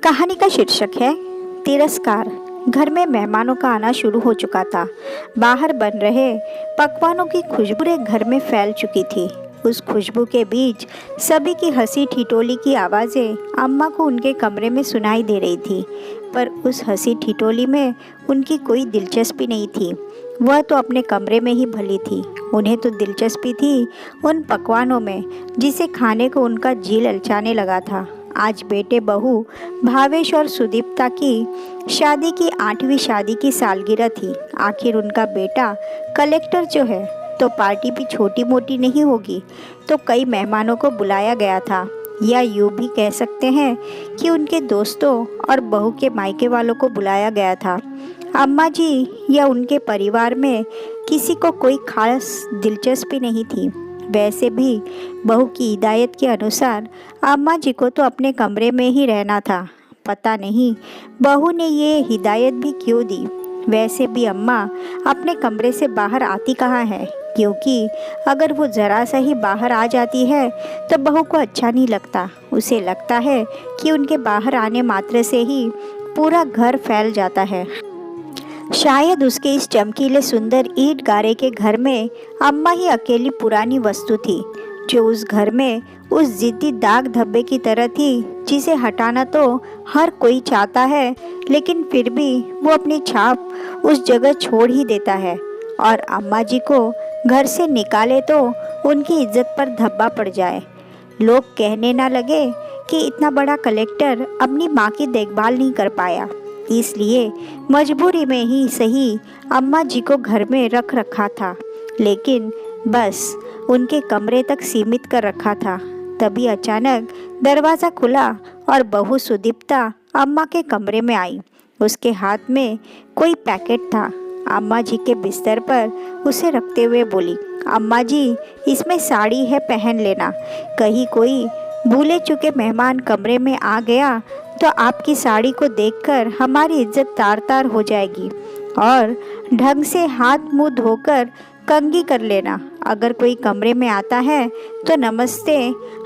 कहानी का शीर्षक है तिरस्कार। घर में मेहमानों का आना शुरू हो चुका था। बाहर बन रहे पकवानों की खुशबू पूरे घर में फैल चुकी थी। उस खुशबू के बीच सभी की हंसी ठिठोली की आवाज़ें अम्मा को उनके कमरे में सुनाई दे रही थी, पर उस हंसी ठिठोली में उनकी कोई दिलचस्पी नहीं थी। वह तो अपने कमरे में ही भली थी। उन्हें तो दिलचस्पी थी उन पकवानों में जिसे खाने को उनका जी ललचाने लगा था। आज बेटे बहू भावेश और सुदीप्ता की शादी की 8वीं शादी की सालगिरह थी। आखिर उनका बेटा कलेक्टर जो है, तो पार्टी भी छोटी मोटी नहीं होगी। तो कई मेहमानों को बुलाया गया था, या यूँ भी कह सकते हैं कि उनके दोस्तों और बहू के मायके वालों को बुलाया गया था। अम्मा जी या उनके परिवार में किसी को कोई खास दिलचस्पी नहीं थी। वैसे भी बहू की हिदायत के अनुसार अम्मा जी को तो अपने कमरे में ही रहना था। पता नहीं बहू ने ये हिदायत भी क्यों दी। वैसे भी अम्मा अपने कमरे से बाहर आती कहाँ है, क्योंकि अगर वो ज़रा सा ही बाहर आ जाती है तो बहू को अच्छा नहीं लगता। उसे लगता है कि उनके बाहर आने मात्र से ही पूरा घर फैल जाता है। शायद उसके इस चमकीले सुंदर ईंट गारे के घर में अम्मा ही अकेली पुरानी वस्तु थी, जो उस घर में उस जिद्दी दाग धब्बे की तरह थी जिसे हटाना तो हर कोई चाहता है, लेकिन फिर भी वो अपनी छाप उस जगह छोड़ ही देता है। और अम्मा जी को घर से निकाले तो उनकी इज्जत पर धब्बा पड़ जाए। लोग कहने ना लगे कि इतना बड़ा कलेक्टर अपनी माँ की देखभाल नहीं कर पाया, इसलिए मजबूरी में ही सही अम्मा जी को घर में रख रखा था, लेकिन बस उनके कमरे तक सीमित कर रखा था। तभी अचानक दरवाज़ा खुला और बहू सुदीप्ता अम्मा के कमरे में आई। उसके हाथ में कोई पैकेट था। अम्मा जी के बिस्तर पर उसे रखते हुए बोली, अम्मा जी, इसमें साड़ी है, पहन लेना। कहीं कोई भूले चुके मेहमान कमरे में आ गया तो आपकी साड़ी को देखकर हमारी इज्जत तार तार हो जाएगी। और ढंग से हाथ मुंह धोकर कंघी कर लेना। अगर कोई कमरे में आता है तो नमस्ते,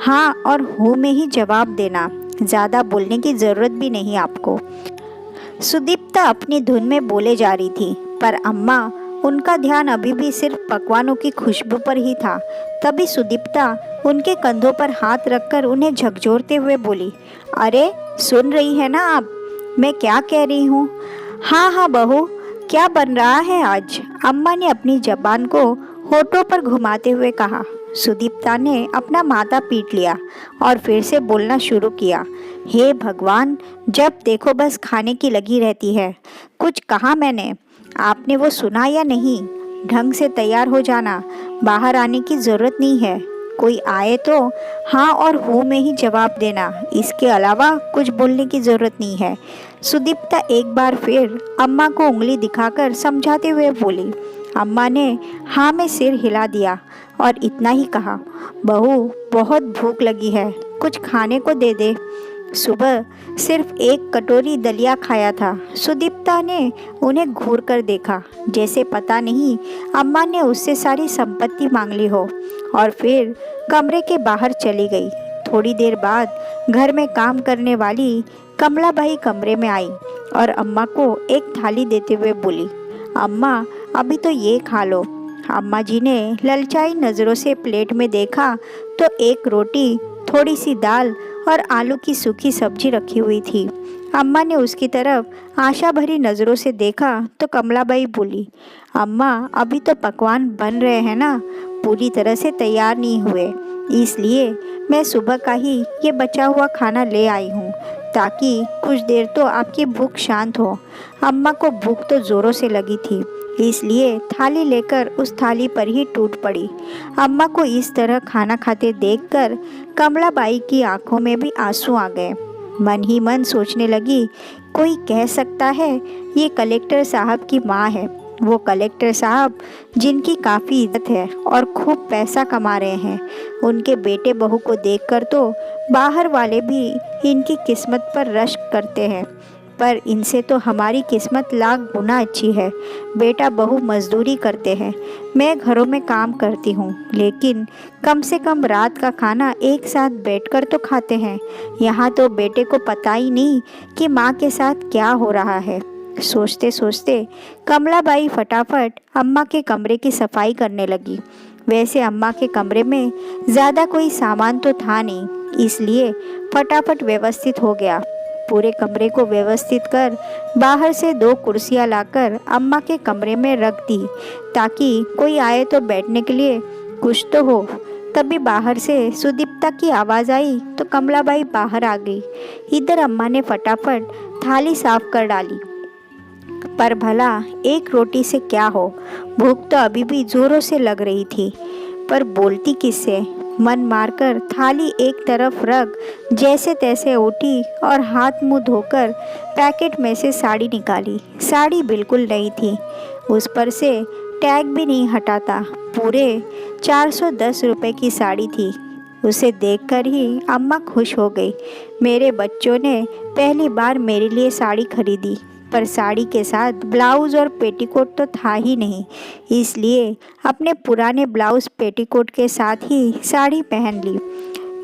हाँ और हूँ में ही जवाब देना। ज़्यादा बोलने की ज़रूरत भी नहीं आपको। सुदीप्ता अपनी धुन में बोले जा रही थी, पर अम्मा उनका ध्यान अभी भी सिर्फ पकवानों की खुशबू पर ही था। तभी सुदीप्ता उनके कंधों पर हाथ रखकर उन्हें झकझोरते हुए बोली, अरे सुन रही है ना आप, मैं क्या कह रही हूँ? हाँ हाँ बहू, क्या बन रहा है आज? अम्मा ने अपनी जबान को होठों पर घुमाते हुए कहा। सुदीप्ता ने अपना माथा पीट लिया और फिर से बोलना शुरू किया, हे भगवान, जब देखो बस खाने की लगी रहती है। कुछ कहा मैंने? आपने वो सुना या नहीं? ढंग से तैयार हो जाना, बाहर आने की ज़रूरत नहीं है। कोई आए तो हाँ और हूँ में ही जवाब देना, इसके अलावा कुछ बोलने की ज़रूरत नहीं है। सुदीप्ता एक बार फिर अम्मा को उंगली दिखाकर समझाते हुए बोली। अम्मा ने हाँ में सिर हिला दिया और इतना ही कहा, बहू बहुत भूख लगी है, कुछ खाने को दे दे। सुबह सिर्फ एक कटोरी दलिया खाया था। सुदीप्ता ने उन्हें घूर कर देखा, जैसे पता नहीं अम्मा ने उससे सारी संपत्ति मांग ली हो, और फिर कमरे के बाहर चली गई। थोड़ी देर बाद घर में काम करने वाली कमलाबाई कमरे में आई और अम्मा को एक थाली देते हुए बोली, अम्मा अभी तो ये खा लो। अम्मा जी ने ललचाई नज़रों से प्लेट में देखा तो एक रोटी, थोड़ी सी दाल और आलू की सूखी सब्जी रखी हुई थी। अम्मा ने उसकी तरफ आशा भरी नज़रों से देखा तो कमलाबाई बोली, अम्मा अभी तो पकवान बन रहे हैं ना, पूरी तरह से तैयार नहीं हुए, इसलिए मैं सुबह का ही ये बचा हुआ खाना ले आई हूँ, ताकि कुछ देर तो आपकी भूख शांत हो। अम्मा को भूख तो ज़ोरों से लगी थी, इसलिए थाली लेकर उस थाली पर ही टूट पड़ी। अम्मा को इस तरह खाना खाते देखकर कमलाबाई की आंखों में भी आंसू आ गए। मन ही मन सोचने लगी, कोई कह सकता है ये कलेक्टर साहब की माँ है। वो कलेक्टर साहब जिनकी काफ़ी इज्जत है और खूब पैसा कमा रहे हैं। उनके बेटे बहू को देखकर तो बाहर वाले भी इनकी किस्मत पर रश्क करते हैं। पर इनसे तो हमारी किस्मत लाख गुना अच्छी है। बेटा बहू मजदूरी करते हैं, मैं घरों में काम करती हूँ, लेकिन कम से कम रात का खाना एक साथ बैठकर तो खाते हैं। यहाँ तो बेटे को पता ही नहीं कि माँ के साथ क्या हो रहा है। सोचते सोचते कमलाबाई फटाफट अम्मा के कमरे की सफाई करने लगी। वैसे अम्मा के कमरे में ज़्यादा कोई सामान तो था नहीं, इसलिए फटाफट व्यवस्थित हो गया। पूरे कमरे को व्यवस्थित कर बाहर से 2 कुर्सियां लाकर अम्मा के कमरे में रख दी, ताकि कोई आए तो बैठने के लिए कुछ तो हो। तभी बाहर से सुदीप्ता की आवाज़ आई तो कमलाबाई बाहर आ गई। इधर अम्मा ने फटाफट थाली साफ कर डाली। पर भला एक रोटी से क्या हो, भूख तो अभी भी जोरों से लग रही थी, पर बोलती किससे। मन मारकर थाली एक तरफ रख जैसे तैसे उठी और हाथ मुंह धोकर पैकेट में से साड़ी निकाली। साड़ी बिल्कुल नई थी, उस पर से टैग भी नहीं हटा था। पूरे 410 रुपए की साड़ी थी। उसे देखकर ही अम्मा खुश हो गई। मेरे बच्चों ने पहली बार मेरे लिए साड़ी खरीदी, पर साड़ी के साथ ब्लाउज़ और पेटीकोट तो था ही नहीं, इसलिए अपने पुराने ब्लाउज़ पेटीकोट के साथ ही साड़ी पहन ली।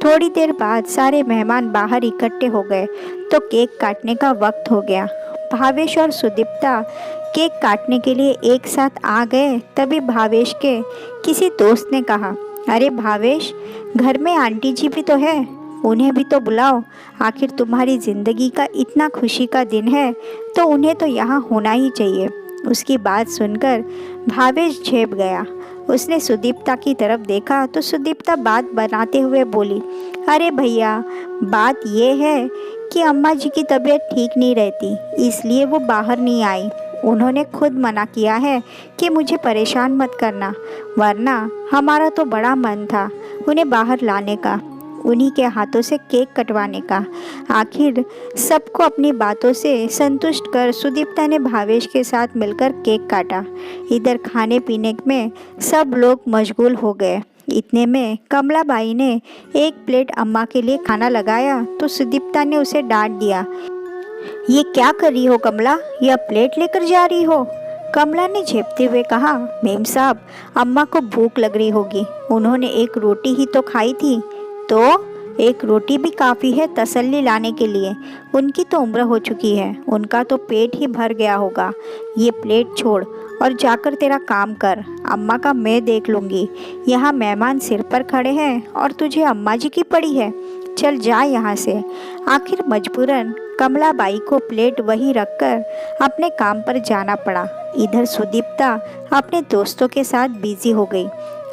थोड़ी देर बाद सारे मेहमान बाहर इकट्ठे हो गए तो केक काटने का वक्त हो गया। भावेश और सुदीप्ता केक काटने के लिए एक साथ आ गए। तभी भावेश के किसी दोस्त ने कहा, अरे भावेश, घर में आंटी जी भी तो है, उन्हें भी तो बुलाओ। आखिर तुम्हारी ज़िंदगी का इतना खुशी का दिन है तो उन्हें तो यहाँ होना ही चाहिए। उसकी बात सुनकर भावेश झेप गया। उसने सुदीप्ता की तरफ देखा तो सुदीप्ता बात बनाते हुए बोली, अरे भैया, बात ये है कि अम्मा जी की तबीयत ठीक नहीं रहती, इसलिए वो बाहर नहीं आई। उन्होंने खुद मना किया है कि मुझे परेशान मत करना, वरना हमारा तो बड़ा मन था उन्हें बाहर लाने का, उन्हीं के हाथों से केक कटवाने का। आखिर सबको अपनी बातों से संतुष्ट कर सुदीप्ता ने भावेश के साथ मिलकर केक काटा। इधर खाने पीने में सब लोग मशगूल हो गए। इतने में कमलाबाई ने एक प्लेट अम्मा के लिए खाना लगाया तो सुदीप्ता ने उसे डांट दिया, ये क्या कर रही हो कमला, यह प्लेट लेकर जा रही हो। कमला ने झेपते हुए कहा, मेम साहब, अम्मा को भूख लग रही होगी, उन्होंने एक रोटी ही तो खाई थी। तो एक रोटी भी काफ़ी है तसल्ली लाने के लिए, उनकी तो उम्र हो चुकी है, उनका तो पेट ही भर गया होगा। ये प्लेट छोड़ और जाकर तेरा काम कर, अम्मा का मैं देख लूँगी। यहाँ मेहमान सिर पर खड़े हैं और तुझे अम्मा जी की पड़ी है, चल जा यहाँ से। आखिर मजबूरन कमलाबाई को प्लेट वहीं रखकर अपने काम पर जाना पड़ा। इधर सुदीप्ता अपने दोस्तों के साथ बिजी हो गई।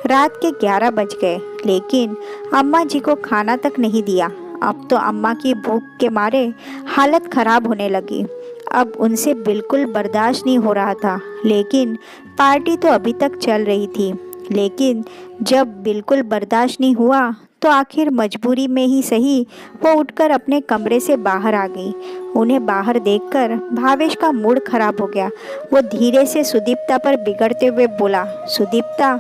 रात के 11 बज गए, लेकिन अम्मा जी को खाना तक नहीं दिया। अब तो अम्मा की भूख के मारे हालत खराब होने लगी। अब उनसे बिल्कुल बर्दाश्त नहीं हो रहा था, लेकिन पार्टी तो अभी तक चल रही थी। लेकिन जब बिल्कुल बर्दाश्त नहीं हुआ तो आखिर मजबूरी में ही सही वो उठकर अपने कमरे से बाहर आ गई। उन्हें बाहर देखकर भावेश का मूड खराब हो गया। वो धीरे से सुदीप्ता पर बिगड़ते हुए बोला, सुदीप्ता,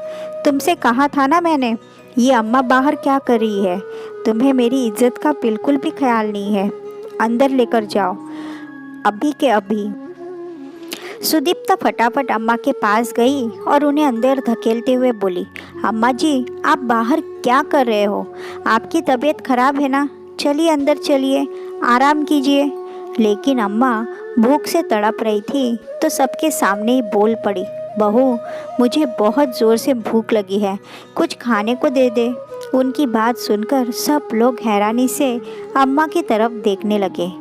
तुमसे कहा था ना मैंने, ये अम्मा बाहर क्या कर रही है, तुम्हें मेरी इज्जत का बिल्कुल भी ख्याल नहीं है, अंदर लेकर जाओ अभी के अभी। सुदीप्ता फटाफट अम्मा के पास गई और उन्हें अंदर धकेलते हुए बोली, अम्मा जी, आप बाहर क्या कर रहे हो, आपकी तबीयत खराब है ना, चलिए अंदर चलिए, आराम कीजिए। लेकिन अम्मा भूख से तड़प रही थी तो सबके सामने ही बोल पड़ी, बहू, मुझे बहुत ज़ोर से भूख लगी है, कुछ खाने को दे दे। उनकी बात सुनकर सब लोग हैरानी से अम्मा की तरफ देखने लगे।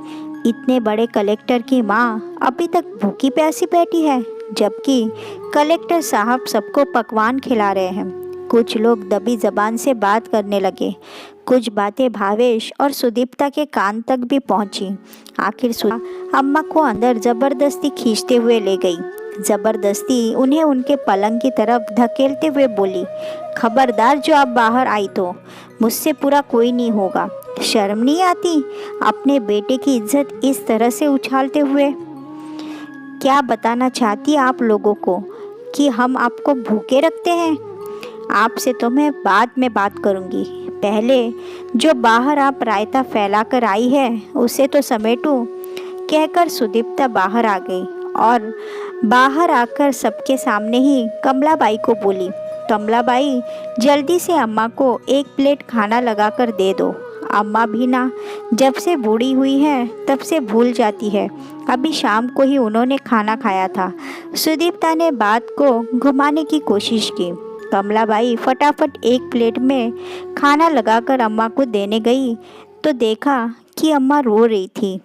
इतने बड़े कलेक्टर की माँ अभी तक भूखी प्यासी बैठी है, जबकि कलेक्टर साहब सबको पकवान खिला रहे हैं। कुछ लोग दबी जबान से बात करने लगे। कुछ बातें भावेश और सुदीप्ता के कान तक भी पहुंची। आखिर अम्मा को अंदर ज़बरदस्ती खींचते हुए ले गई। ज़बरदस्ती उन्हें उनके पलंग की तरफ धकेलते हुए बोली, खबरदार जो आप बाहर आई तो मुझसे पूरा कोई नहीं होगा। शर्म नहीं आती अपने बेटे की इज्जत इस तरह से उछालते हुए? क्या बताना चाहती आप लोगों को कि हम आपको भूखे रखते हैं? आपसे तो मैं बाद में बात करूंगी, पहले जो बाहर आप रायता फैला कर आई है उसे तो समेटूं। कहकर सुदीप्ता बाहर आ गई और बाहर आकर सबके सामने ही कमलाबाई को बोली, कमलाबाई जल्दी से अम्मा को एक प्लेट खाना लगाकर दे दो। अम्मा भी ना जब से बूढ़ी हुई है तब से भूल जाती है, अभी शाम को ही उन्होंने खाना खाया था। सुदीप्ता ने बात को घुमाने की कोशिश की। कमलाबाई फटाफट एक प्लेट में खाना लगाकर अम्मा को देने गई तो देखा कि अम्मा रो रही थी।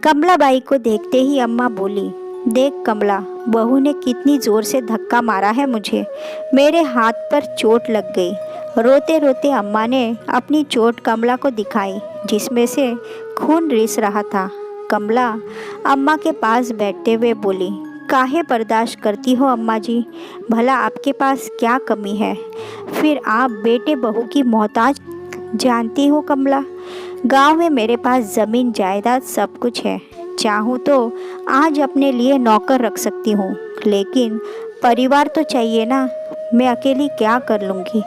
कमलाबाई को देखते ही अम्मा बोली, देख कमला, बहू ने कितनी ज़ोर से धक्का मारा है मुझे, मेरे हाथ पर चोट लग गई। रोते रोते अम्मा ने अपनी चोट कमला को दिखाई जिसमें से खून रिस रहा था। कमला अम्मा के पास बैठते हुए बोली, काहे बर्दाश्त करती हो अम्मा जी, भला आपके पास क्या कमी है, फिर आप बेटे बहू की मोहताज जानती हो कमला। गांव में मेरे पास ज़मीन जायदाद सब कुछ है, चाहूँ तो आज अपने लिए नौकर रख सकती हूँ, लेकिन परिवार तो चाहिए ना, मैं अकेली क्या कर लूँगी।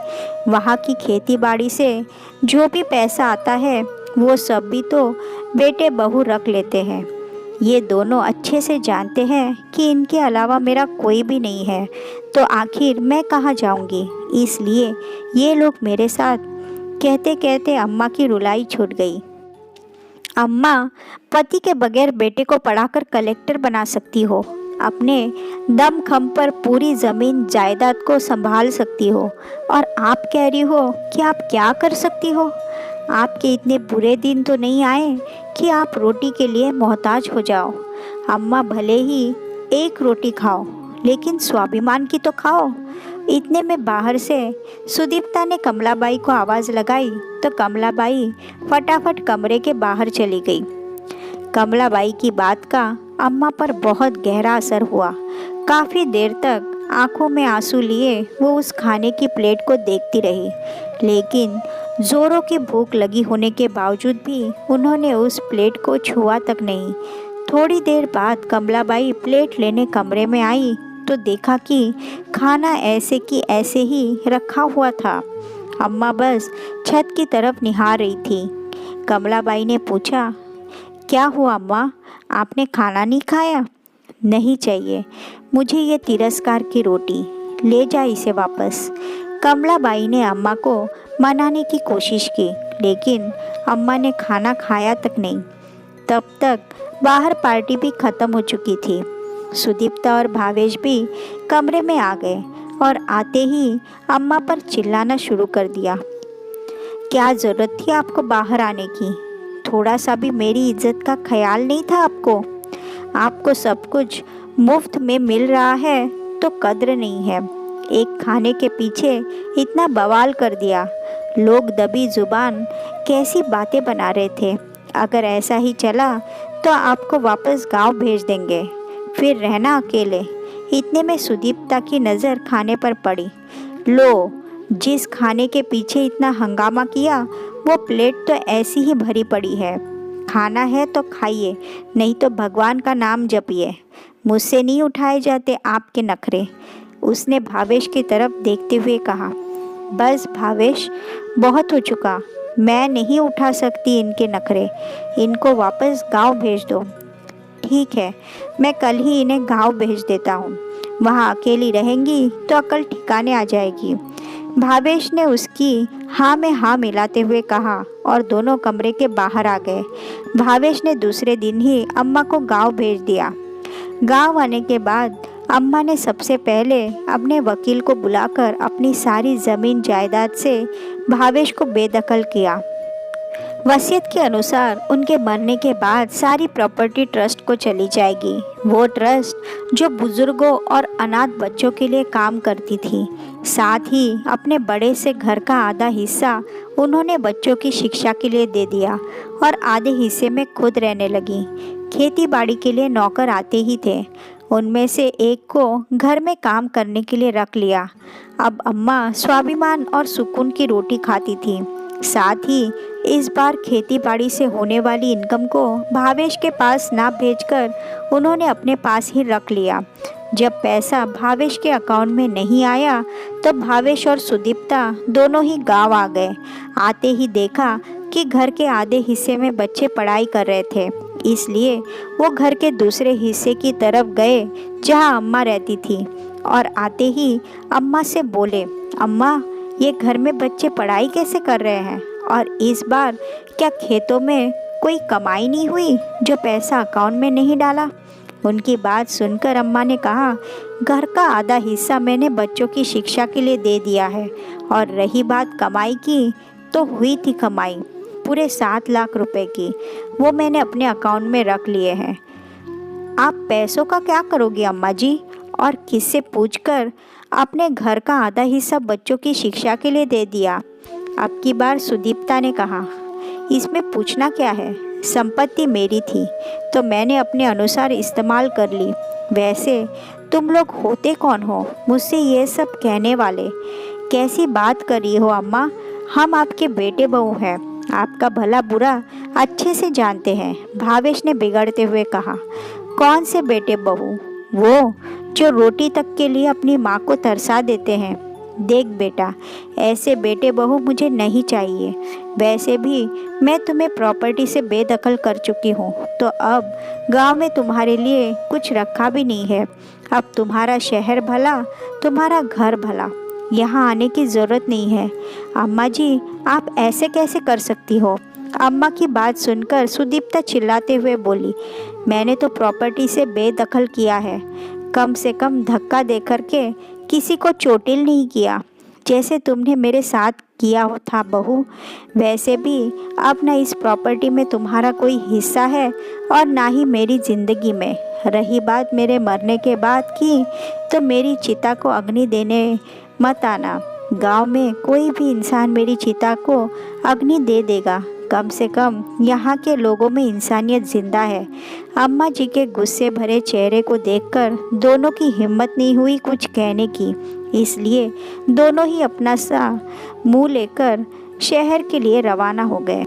वहाँ की खेती बाड़ी से जो भी पैसा आता है वो सब भी तो बेटे बहू रख लेते हैं। ये दोनों अच्छे से जानते हैं कि इनके अलावा मेरा कोई भी नहीं है, तो आखिर मैं कहाँ जाऊँगी। इसलिए ये लोग मेरे साथ। कहते कहते अम्मा की रुलाई छूट गई। अम्मा, पति के बगैर बेटे को पढ़ाकर कलेक्टर बना सकती हो, अपने दम खम पर पूरी ज़मीन जायदाद को संभाल सकती हो, और आप कह रही हो कि आप क्या कर सकती हो। आपके इतने बुरे दिन तो नहीं आए कि आप रोटी के लिए मोहताज हो जाओ। अम्मा, भले ही एक रोटी खाओ लेकिन स्वाभिमान की तो खाओ। इतने में बाहर से सुदीप्ता ने कमलाबाई को आवाज़ लगाई तो कमलाबाई फटाफट कमरे के बाहर चली गई। कमलाबाई की बात का अम्मा पर बहुत गहरा असर हुआ। काफ़ी देर तक आंखों में आंसू लिए वो उस खाने की प्लेट को देखती रही, लेकिन ज़ोरों की भूख लगी होने के बावजूद भी उन्होंने उस प्लेट को छुआ तक नहीं। थोड़ी देर बाद कमलाबाई प्लेट लेने कमरे में आई तो देखा कि खाना ऐसे की ऐसे ही रखा हुआ था। अम्मा बस छत की तरफ निहार रही थी। कमलाबाई ने पूछा, क्या हुआ अम्मा, आपने खाना नहीं खाया? नहीं चाहिए मुझे ये तिरस्कार की रोटी, ले जा इसे वापस। कमलाबाई ने अम्मा को मनाने की कोशिश की, लेकिन अम्मा ने खाना खाया तक नहीं। तब तक बाहर पार्टी भी ख़त्म हो चुकी थी। सुदीप्ता और भावेश भी कमरे में आ गए और आते ही अम्मा पर चिल्लाना शुरू कर दिया। क्या ज़रूरत थी आपको बाहर आने की? थोड़ा सा भी मेरी इज्जत का ख्याल नहीं था आपको? आपको सब कुछ मुफ्त में मिल रहा है तो कद्र नहीं है। एक खाने के पीछे इतना बवाल कर दिया। लोग दबी जुबान कैसी बातें बना रहे थे। अगर ऐसा ही चला तो आपको वापस गांव भेज देंगे, फिर रहना अकेले। इतने में सुदीप्ता की नज़र खाने पर पड़ी। लो, जिस खाने के पीछे इतना हंगामा किया वो प्लेट तो ऐसी ही भरी पड़ी है। खाना है तो खाइए, नहीं तो भगवान का नाम जपिए। मुझसे नहीं उठाए जाते आपके नखरे। उसने भावेश की तरफ देखते हुए कहा। बस भावेश, बहुत हो चुका, मैं नहीं उठा सकती इनके नखरे। इनको वापस गांव भेज दो। ठीक है, मैं कल ही इन्हें गांव भेज देता हूँ, वहाँ अकेली रहेंगी तो अकल ठिकाने आ जाएगी। भावेश ने उसकी हाँ में हाँ मिलाते हुए कहा और दोनों कमरे के बाहर आ गए। भावेश ने दूसरे दिन ही अम्मा को गांव भेज दिया। गांव आने के बाद अम्मा ने सबसे पहले अपने वकील को बुलाकर अपनी सारी ज़मीन जायदाद से भावेश को बेदखल किया। वसीयत के अनुसार उनके मरने के बाद सारी प्रॉपर्टी ट्रस्ट को चली जाएगी। वो ट्रस्ट जो बुजुर्गों और अनाथ बच्चों के लिए काम करती थी। साथ ही अपने बड़े से घर का आधा हिस्सा उन्होंने बच्चों की शिक्षा के लिए दे दिया और आधे हिस्से में खुद रहने लगी। खेती बाड़ी के लिए नौकर आते ही थे, उनमें से एक को घर में काम करने के लिए रख लिया। अब अम्मा स्वाभिमान और सुकून की रोटी खाती थी। साथ ही इस बार खेती बाड़ी से होने वाली इनकम को भावेश के पास ना भेजकर उन्होंने अपने पास ही रख लिया। जब पैसा भावेश के अकाउंट में नहीं आया तो भावेश और सुदीप्ता दोनों ही गांव आ गए। आते ही देखा कि घर के आधे हिस्से में बच्चे पढ़ाई कर रहे थे। इसलिए वो घर के दूसरे हिस्से की तरफ गए जहाँ अम्मा रहती थी और आते ही अम्मा से बोले, अम्मा ये घर में बच्चे पढ़ाई कैसे कर रहे हैं और इस बार क्या खेतों में कोई कमाई नहीं हुई जो पैसा अकाउंट में नहीं डाला। उनकी बात सुनकर अम्मा ने कहा, घर का आधा हिस्सा मैंने बच्चों की शिक्षा के लिए दे दिया है और रही बात कमाई की तो हुई थी कमाई पूरे 7 लाख रुपए की, वो मैंने अपने अकाउंट में रख लिए हैं। आप पैसों का क्या करोगी अम्मा जी? और किससे पूछकर आपने घर का आधा हिस्सा बच्चों की शिक्षा के लिए दे दिया। अब की बार सुदीप्ता ने कहा, इसमें पूछना क्या है, संपत्ति मेरी थी तो मैंने अपने अनुसार इस्तेमाल कर ली। वैसे तुम लोग होते कौन हो मुझसे ये सब कहने वाले? कैसी बात कर रही हो अम्मा, हम आपके बेटे बहू हैं, आपका भला बुरा अच्छे से जानते हैं। भावेश ने बिगड़ते हुए कहा, कौन से बेटे बहू? वो जो रोटी तक के लिए अपनी माँ को तरसा देते हैं। देख बेटा, ऐसे बेटे बहू मुझे नहीं चाहिए। वैसे भी मैं तुम्हें प्रॉपर्टी से बेदखल कर चुकी हूँ तो अब गांव में तुम्हारे लिए कुछ रखा भी नहीं है। अब तुम्हारा शहर भला, तुम्हारा घर भला, यहाँ आने की ज़रूरत नहीं है। अम्मा जी आप ऐसे कैसे कर सकती हो? अम्मा की बात सुनकर सुदीप्ता चिल्लाते हुए बोली, मैंने तो प्रॉपर्टी से बेदखल किया है, कम से कम धक्का देकर के किसी को चोटिल नहीं किया जैसे तुमने मेरे साथ किया था बहू। वैसे भी अब न इस प्रॉपर्टी में तुम्हारा कोई हिस्सा है और ना ही मेरी ज़िंदगी में। रही बात मेरे मरने के बाद की, तो मेरी चिता को अग्नि देने मत आना। गांव में कोई भी इंसान मेरी चिता को अग्नि दे देगा। कम से कम यहाँ के लोगों में इंसानियत जिंदा है। अम्मा जी के गुस्से भरे चेहरे को देखकर दोनों की हिम्मत नहीं हुई कुछ कहने की, इसलिए दोनों ही अपना सा मुंह लेकर शहर के लिए रवाना हो गए।